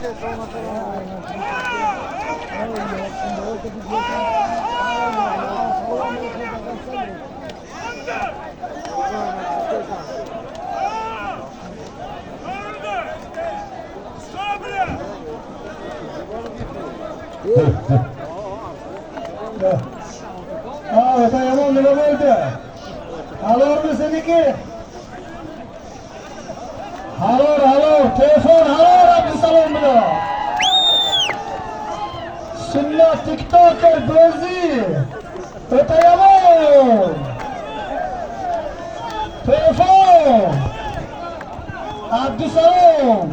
O'ta yomon nima bo'ldi? Halormi seniki? Halor, telefon halor Abdusalom bilan. Sunnat TikToker Bozi. O'ta yomon. Telefon. Abdusalom.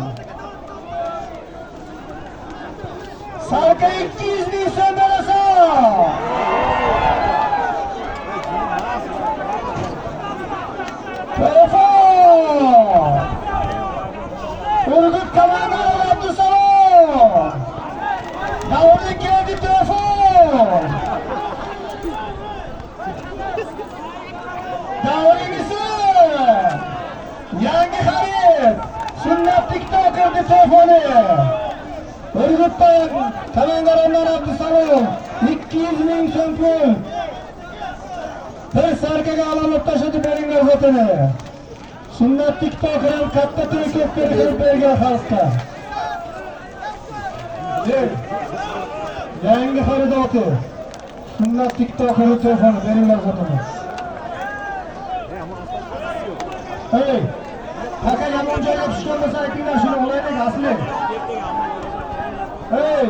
Sarka 200 ming so'm berasan. Telefon. Urgut komandiri Abdusalom. Davrga keldi telefon. Davringisi. Yangi xarid. Sunnat TikToker telefoni. Urgutdan komandaronlar Abdusalom 200 ming so'm pul. Bir sarkaga alamot tashadi beringlar zotini. Sunnat TikToker katta turkib bergan xalqqa. Yangi xaridoti. Sunnat TikToker telefoni beringlar zotini. Hey, qaka yomon joyga tushgan bo'lsa aytinglar, shuni olaylik asli. Hey!